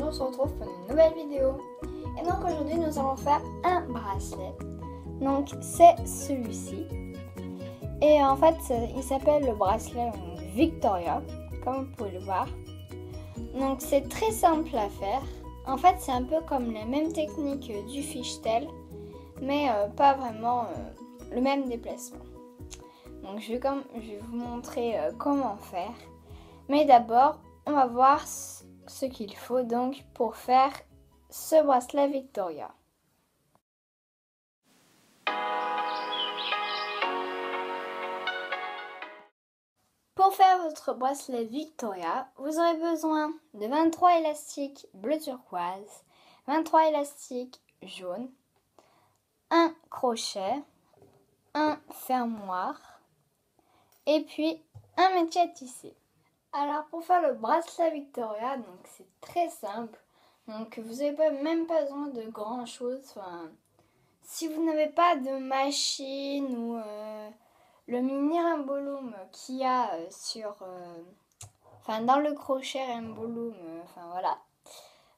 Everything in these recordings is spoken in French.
on se retrouve pour une nouvelle vidéo. Et donc aujourd'hui nous allons faire un bracelet. Donc c'est celui-ci. Et en fait il s'appelle le bracelet Victoria, comme vous pouvez le voir. Donc c'est très simple à faire. En fait c'est un peu comme la même technique du fishtail, mais pas vraiment le même déplacement. Donc je vais vous montrer comment faire. Mais d'abord on va voir ce qu'il faut donc pour faire ce bracelet Victoria. Pour faire votre bracelet Victoria, vous aurez besoin de 23 élastiques bleu turquoise, 23 élastiques jaunes, un crochet, un fermoir et puis un métier à tisser. Alors pour faire le bracelet Victoria, donc c'est très simple. Donc vous n'avez même pas besoin de grand chose. Enfin, si vous n'avez pas de machine ou le mini rimbolum qu'il y a dans le crochet rimbolum, voilà.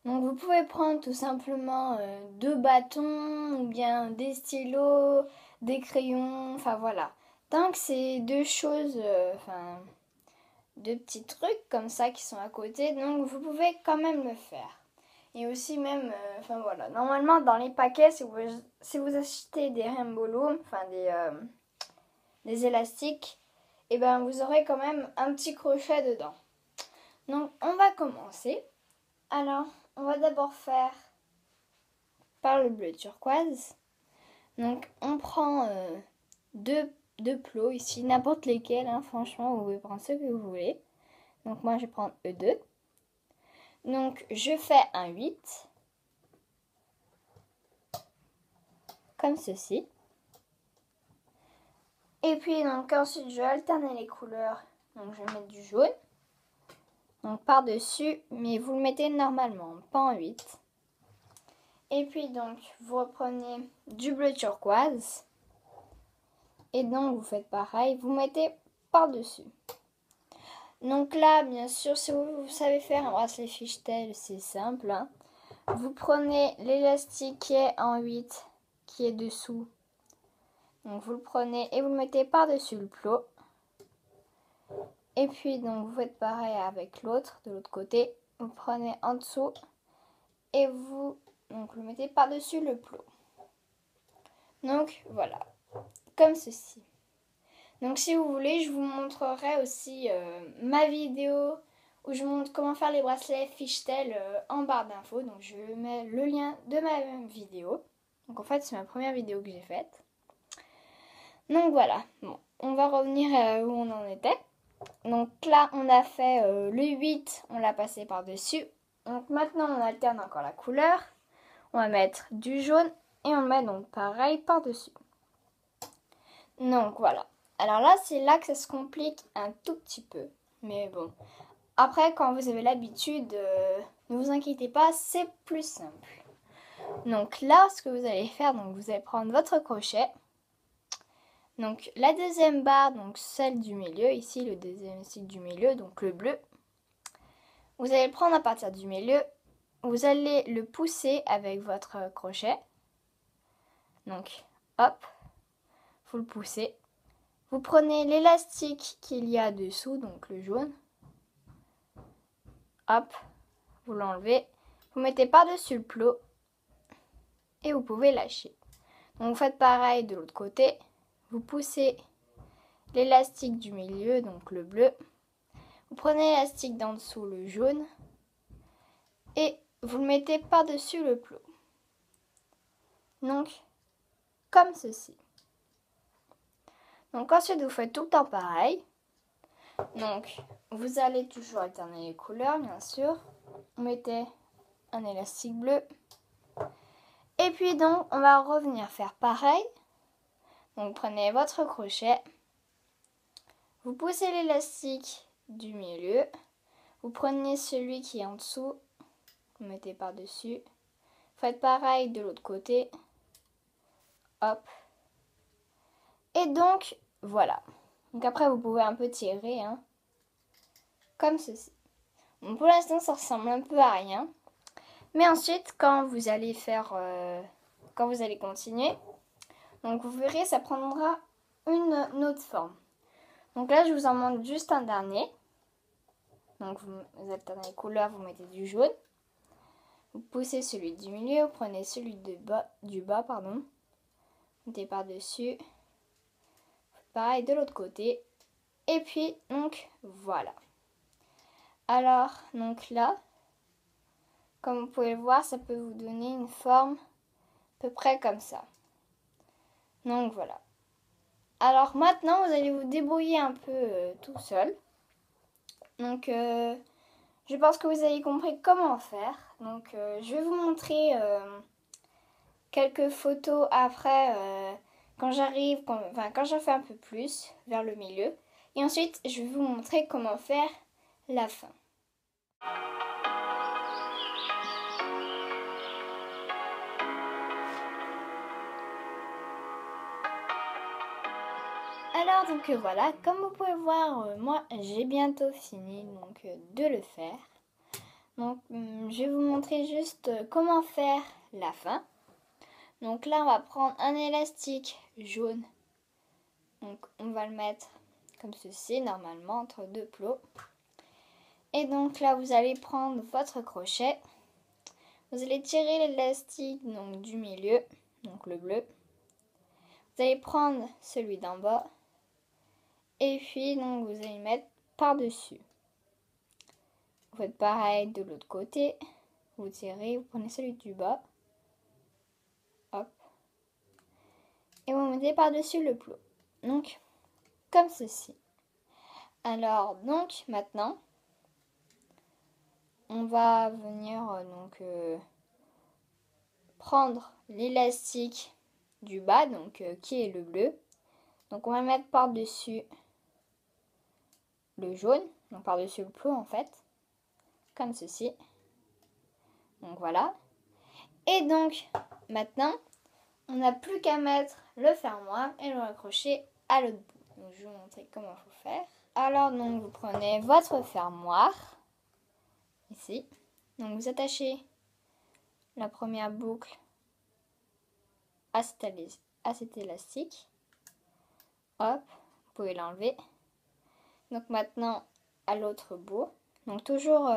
Donc vous pouvez prendre tout simplement 2 bâtons ou bien des stylos, des crayons, enfin voilà. Tant que c'est 2 choses, deux petits trucs comme ça qui sont à côté, donc vous pouvez quand même le faire. Et aussi même, voilà, normalement dans les paquets, si vous achetez des rimbolums, des élastiques, et ben vous aurez quand même un petit crochet dedans. Donc on va commencer. Alors on va d'abord faire par le bleu turquoise. Donc on prend deux plots ici, n'importe lesquels, hein, franchement vous pouvez prendre ce que vous voulez. Donc moi je vais prendre E2. Donc je fais un 8. Comme ceci. Et puis donc ensuite je vais alterner les couleurs. Donc je vais mettre du jaune. Donc par dessus, mais vous le mettez normalement, pas en 8. Et puis donc vous reprenez du bleu turquoise. Et donc vous faites pareil, vous mettez par dessus. Donc là, bien sûr, si vous savez faire un bracelet fishtail, c'est simple. Hein. Vous prenez l'élastique qui est en 8, qui est dessous. Donc vous le prenez et vous le mettez par-dessus le plot. Et puis donc vous faites pareil avec l'autre, de l'autre côté. Vous prenez en dessous et vous le mettez par-dessus le plot. Donc voilà, comme ceci. Donc si vous voulez, je vous montrerai aussi ma vidéo où je montre comment faire les bracelets fishtail en barre d'infos. Donc je mets le lien de ma vidéo. Donc en fait c'est ma première vidéo que j'ai faite. Donc voilà, bon, on va revenir à où on en était. Donc là on a fait le 8, on l'a passé par dessus. Donc maintenant on alterne encore la couleur. On va mettre du jaune et on met donc pareil par dessus. Donc voilà. Alors là, c'est là que ça se complique un tout petit peu. Mais bon. Après, quand vous avez l'habitude, ne vous inquiétez pas, c'est plus simple. Donc là, ce que vous allez faire, donc vous allez prendre votre crochet. Donc la deuxième barre, donc celle du milieu, ici le deuxième cycle du milieu, donc le bleu. Vous allez le prendre à partir du milieu. Vous allez le pousser avec votre crochet. Donc hop, vous le poussez. Vous prenez l'élastique qu'il y a dessous, donc le jaune. Hop, vous l'enlevez. Vous mettez par-dessus le plot. Et vous pouvez lâcher. Donc vous faites pareil de l'autre côté. Vous poussez l'élastique du milieu, donc le bleu. Vous prenez l'élastique d'en dessous, le jaune. Et vous le mettez par-dessus le plot. Donc, comme ceci. Donc ensuite, vous faites tout le temps pareil. Donc, vous allez toujours alterner les couleurs, bien sûr. Vous mettez un élastique bleu. Et puis donc, on va revenir faire pareil. Donc, prenez votre crochet. Vous poussez l'élastique du milieu. Vous prenez celui qui est en dessous. Vous mettez par-dessus. Faites pareil de l'autre côté. Hop. Et donc, voilà. Donc après, vous pouvez un peu tirer, hein, comme ceci. Bon, pour l'instant, ça ressemble un peu à rien. Mais ensuite, quand vous allez quand vous allez continuer, donc vous verrez, ça prendra une autre forme. Donc là, je vous en montre juste un dernier. Donc vous alternez les couleurs, vous mettez du jaune. Vous poussez celui du milieu, vous prenez celui du bas, pardon. Mettez par-dessus. Pareil de l'autre côté. Et puis, donc, voilà. Alors, donc là, comme vous pouvez le voir, ça peut vous donner une forme à peu près comme ça. Donc, voilà. Alors, maintenant, vous allez vous débrouiller un peu tout seul. Donc, je pense que vous avez compris comment faire. Donc, je vais vous montrer quelques photos après quand quand j'en fais un peu plus vers le milieu. Et ensuite, je vais vous montrer comment faire la fin. Alors donc voilà, comme vous pouvez voir, moi j'ai bientôt fini donc de le faire. Donc je vais vous montrer juste comment faire la fin. Donc là on va prendre un élastique jaune. Donc on va le mettre comme ceci normalement entre deux plots. Et donc là vous allez prendre votre crochet. Vous allez tirer l'élastique donc du milieu, donc le bleu. Vous allez prendre celui d'en bas. Et puis, donc, vous allez mettre par-dessus. Vous faites pareil de l'autre côté. Vous tirez, vous prenez celui du bas. Hop. Et vous mettez par-dessus le plot. Donc, comme ceci. Alors, donc, maintenant, on va venir prendre l'élastique du bas, donc qui est le bleu. Donc, on va mettre par-dessus le jaune, donc par-dessus le plot en fait, comme ceci. Donc voilà. Et donc maintenant, on n'a plus qu'à mettre le fermoir et le raccrocher à l'autre bout. Donc je vais vous montrer comment il faut faire. Alors donc vous prenez votre fermoir ici. Donc vous attachez la première boucle à cet élastique. Hop, vous pouvez l'enlever. Donc maintenant à l'autre bout. Donc toujours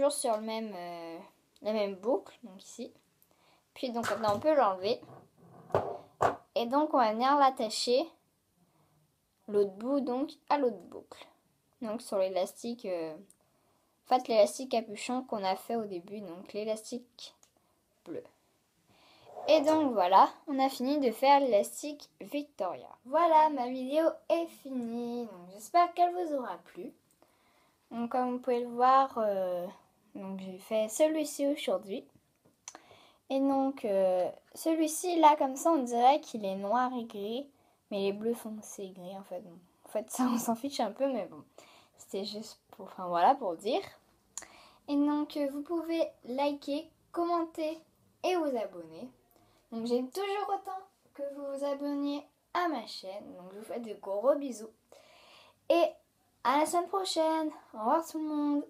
sur la même boucle, donc ici. Puis donc maintenant on peut l'enlever. Et donc on va venir l'attacher l'autre bout donc à l'autre boucle. Donc sur l'élastique, l'élastique capuchon qu'on a fait au début, donc l'élastique bleu. Et donc voilà, on a fini de faire l'élastique Victoria. Voilà, ma vidéo est finie. Donc j'espère qu'elle vous aura plu. Donc comme vous pouvez le voir, donc j'ai fait celui-ci aujourd'hui. Et donc celui-ci là comme ça on dirait qu'il est noir et gris. Mais les bleus foncés gris en fait. Bon. En fait ça on s'en fiche un peu mais bon. C'était juste pour dire. Et donc vous pouvez liker, commenter et vous abonner. Donc j'aime toujours autant que vous vous abonniez à ma chaîne. Donc je vous fais de gros bisous. Et à la semaine prochaine. Au revoir tout le monde.